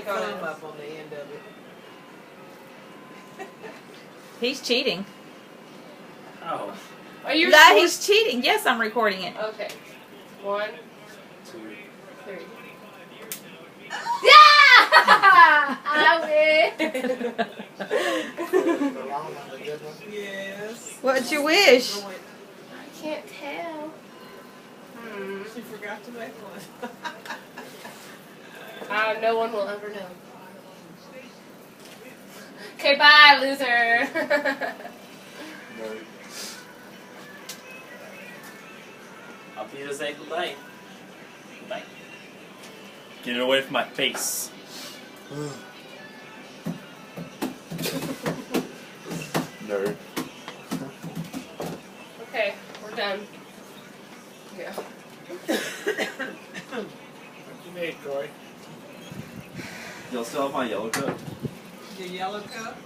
big thumb up on the end of it. He's cheating. Oh. Are you Yeah, sure? he's cheating. Yes, I'm recording it. Okay. 1, 2. 3. Yeah! I win. The long one, the good one. Yes. What's your wish? I can't tell. She forgot to make one. No one will ever know. Okay, bye, loser. No. Up here to say goodbye. Goodbye. Get it away from my face. Nerd. Okay, we're done. Yeah. What you made, Troy? Y'all still have my yellow coat? Your yellow cup?